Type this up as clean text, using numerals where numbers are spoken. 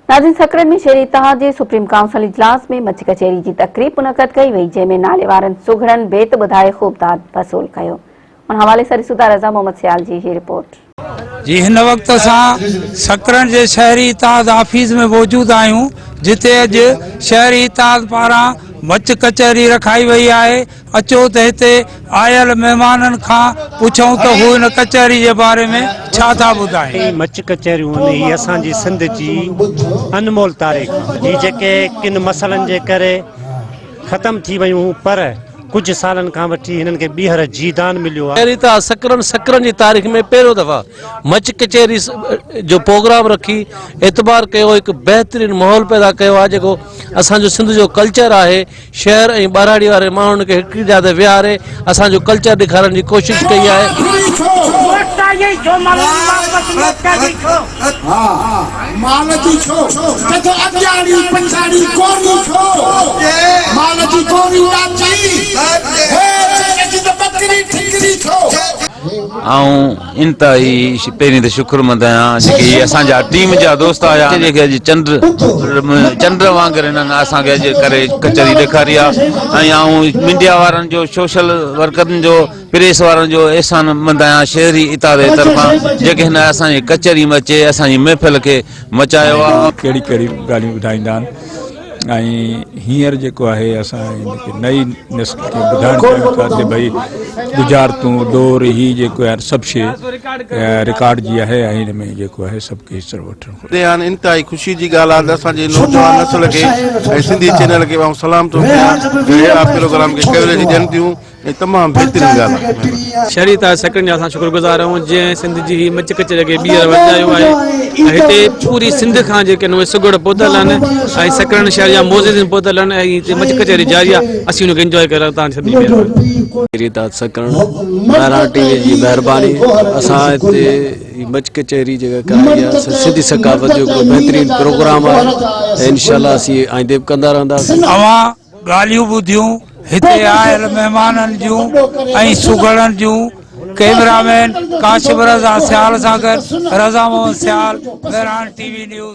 नाज़रीन, सकरन में शहरी इत्तेहाद जे सुप्रीम काउंसिल इजलास में मच कचहरी की तकरीब मुनक़द कई वई, जंहिंमें नाले वारनि सुघड़नि बेत ॿुधाए ख़ूबदाद वसूल कयो। उन हवाले सां ॾिसूं रज़ा मोहम्मद सियाल जी ही रिपोर्ट। जी हिन वक्त असां सकरन जे शहरी इत्तेहाद ऑफिस में मौजूद आहियूं, जिते अॼु शहरी इत्तेहाद पारां मच कचहरी रखाई वई आहे। अचो त हिते आयल मेहमाननि खां पुछूं त हू इन कचहरी जे बारे में छा था ॿुधाइनि। मच कचहरियूं ही असांजी सिंध जी अनमोल तारीख़ जी, जेके किन मसइलनि जे करे ख़त्म थी वयूं, पर कुछ सालन का वठी हिनन के बीहर जीदान मिलियो आहे। शहरी सकरन जी तारीख़ में पहिरियों दफ़ा मच कचहरी जो प्रोग्राम रखी एतबार कयो, एक बेहतरीन माहौल पैदा कयो आहे, जेको असांजो सिंध जो कल्चर आहे। शहर ऐं ॿाराड़ी वारे माण्हुनि खे हिकु जॻह ते विहारे असांजो कल्चर ॾेखारण जी कोशिश कई आहे। इंतहाई पहिरीं त शुक्रमंद आहियां जेके असांजा टीम जा दोस्त आया, जेके अॼु चंड वांगुरु हिननि असांखे अॼु करे कचहरी ॾेखारी आहे। ऐं मीडिया वारनि जो, सोशल वर्करनि जो, प्रेस वारनि जो एहसान मंद आहियां शहरी इत्तेहाद जे तरफ़ां, जेके हिन असांजी कचहरी में अचे असांजी महफ़िल खे मचायो आहे। कहिड़ी कहिड़ी ॻाल्हियूं ॿुधाईंदा आहिनि ऐं हींअर जेको आहे असां नई नस्ल खे ॿुधाइणु चाहियूं था त भई गुज़ारतूं दौर ही जेको आहे सभु शइ रिकॉर्ड जी आहे ऐं हिन में जेको आहे सबके हिसो वठणु। इंतहाई ख़ुशी जी ॻाल्हि आहे त असांजे नौजवान नस्ल खे ऐं सिंधी चैनल खे सलाम थो कयां, अहिड़ा प्रोग्राम खे कवरेज ॾियनि थियूं, तमामु बहितरीन ॻाल्हि आहे। शहरी इत्तेहाद सकरन जा असां शुक्रगुज़ार आहियूं, जंहिं सिंध जी ही मच कचहरी खे ॿीहर वधायो आहे। हिते पूरी सिंध खां जेके उहे सुगड़ पहुतल आहिनि ऐं सकरन शहर जा मोज़िज़ पहुतल आहिनि ऐं हिते मच कचहरी जारी आहे। असीं हुनखे इंजॉय करे तव्हां सभिनी शहरी इत्तेहाद सकरन ॿाहिरां टीवी जी महिरबानी असां हिते मच कचहरी जेका कराई आहे सिंधी सकाफ़त जो हिकिड़ो बहितरीन प्रोग्राम आहे ऐं इंशाअल्लाह असीं आइंदे बि कंदा रहंदासीं। ॻाल्हियूं ॿुधियूं हिते आयल महिमाननि जूं ऐं सुगड़नि जूं। कैमरामैन काशिफ रज़ा सियाल सां गॾु रज़ा मोहम्मद सियाल, बहरान टीवी न्यूज़।